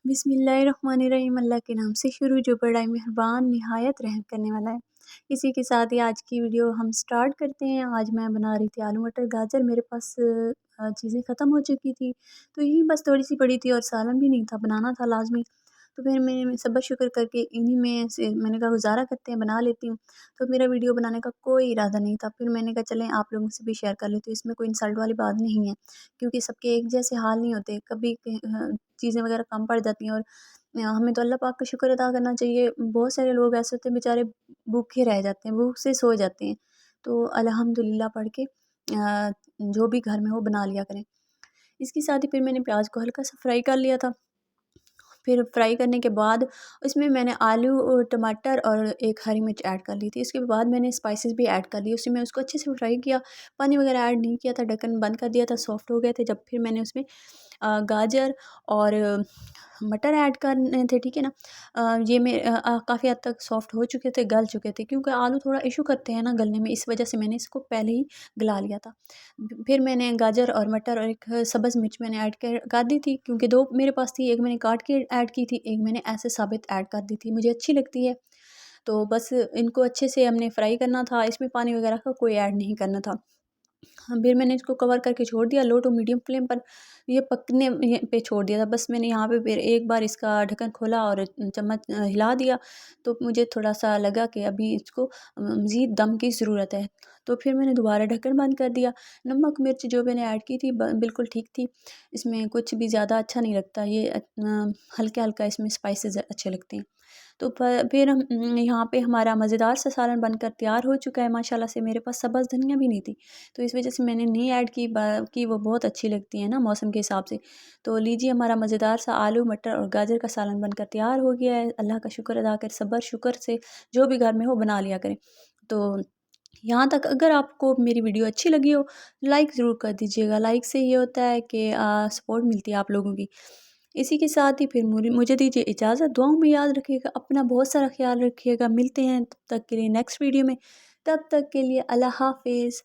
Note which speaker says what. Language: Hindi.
Speaker 1: बिस्मिल्लाहिर्रहमानिर्रहीम। अल्लाह के नाम से शुरू जो बड़ा ही मेहरबान नहायत रहम करने वाला है। इसी के साथ ही आज की वीडियो हम स्टार्ट करते हैं। आज मैं बना रही थी आलू मटर गाजर। मेरे पास चीज़ें ख़त्म हो चुकी थी, तो यही बस थोड़ी सी पड़ी थी और सालन भी नहीं था, बनाना था लाजमी। तो फिर मैंने सब्र शुक्र करके इन्हीं में से मैंने कहा गुज़ारा करते हैं, बना लेती हूँ। तो मेरा वीडियो बनाने का कोई इरादा नहीं था। फिर मैंने कहा चलें आप लोगों से भी शेयर कर लेती हूँ, इसमें कोई इंसल्ट वाली बात नहीं है, क्योंकि सबके एक जैसे हाल नहीं होते। कभी चीज़ें वगैरह कम पड़ जाती हैं और हमें तो अल्लाह पाक का शुक्र अदा करना चाहिए। बहुत सारे लोग ऐसे होते हैं बेचारे भूखे रह जाते हैं, भूख से सो जाते हैं। तो अल्हम्दुलिल्लाह पढ़ के जो भी घर में हो बना लिया करें। इसके साथ ही फिर मैंने प्याज को हल्का सा फ्राई कर लिया था। फिर फ्राई करने के बाद उसमें मैंने आलू और टमाटर और एक हरी मिर्च ऐड कर ली थी। इसके बाद मैंने स्पाइसेस भी ऐड कर लिए। उसमें उसको अच्छे से फ्राई किया, पानी वगैरह ऐड नहीं किया था, ढक्कन बंद कर दिया था, सॉफ्ट हो गए थे जब। फिर मैंने उसमें गाजर और मटर ऐड करने थे, ठीक है ना। ये काफ़ी हद तक सॉफ्ट हो चुके थे, गल चुके थे, क्योंकि आलू थोड़ा इशू करते हैं ना गलने में, इस वजह से मैंने इसको पहले ही गला लिया था। फिर मैंने गाजर और मटर और एक सब्ज़ मिर्च मैंने ऐड कर दी थी, क्योंकि दो मेरे पास थी, एक मैंने काट के ऐड की थी, एक मैंने ऐसे साबित ऐड कर दी थी, मुझे अच्छी लगती है। तो बस इनको अच्छे से हमने फ्राई करना था, इसमें पानी वगैरह का कोई ऐड नहीं करना था। हाँ, फिर मैंने इसको कवर करके छोड़ दिया लो टू मीडियम फ्लेम पर। ये पकने ये पे छोड़ दिया था। बस मैंने यहाँ पे फिर एक बार इसका ढक्कन खोला और चम्मच हिला दिया, तो मुझे थोड़ा-सा लगा कि अभी इसको मज़ीद दम की ज़रूरत है। तो फिर मैंने दोबारा ढक्कन बंद कर दिया। नमक, मिर्च जो मैंने ऐड की थी बिल्कुल ठीक थी। इसमें कुछ भी ज़्यादा अच्छा नहीं लगता, ये हल्का-हल्का इसमें स्पाइसेस अच्छे लगते हैं। तो फिर यहाँ पे हमारा मज़ेदार सा सालन बनकर तैयार हो चुका है माशाल्लाह से। मेरे पास सब्ज़ धनिया भी नहीं थी, तो इस वजह से मैंने नहीं ऐड की वो बहुत अच्छी लगती है ना मौसम के हिसाब से। तो लीजिए हमारा मज़ेदार सा आलू मटर और गाजर का सालन बनकर तैयार हो गया है। अल्लाह का शुक्र अदा कर, सब्र शुक्र से जो भी घर में हो बना लिया करें। तो यहाँ तक अगर आपको मेरी वीडियो अच्छी लगी हो, लाइक ज़रूर कर दीजिएगा। लाइक से ये होता है कि सपोर्ट मिलती है आप लोगों की। इसी के साथ ही फिर मुझे दीजिए इजाज़त। दुआओं में याद रखिएगा, अपना बहुत सारा ख्याल रखिएगा। मिलते हैं तब तक के लिए नेक्स्ट वीडियो में। तब तक के लिए अल्लाह हाफ़िज़।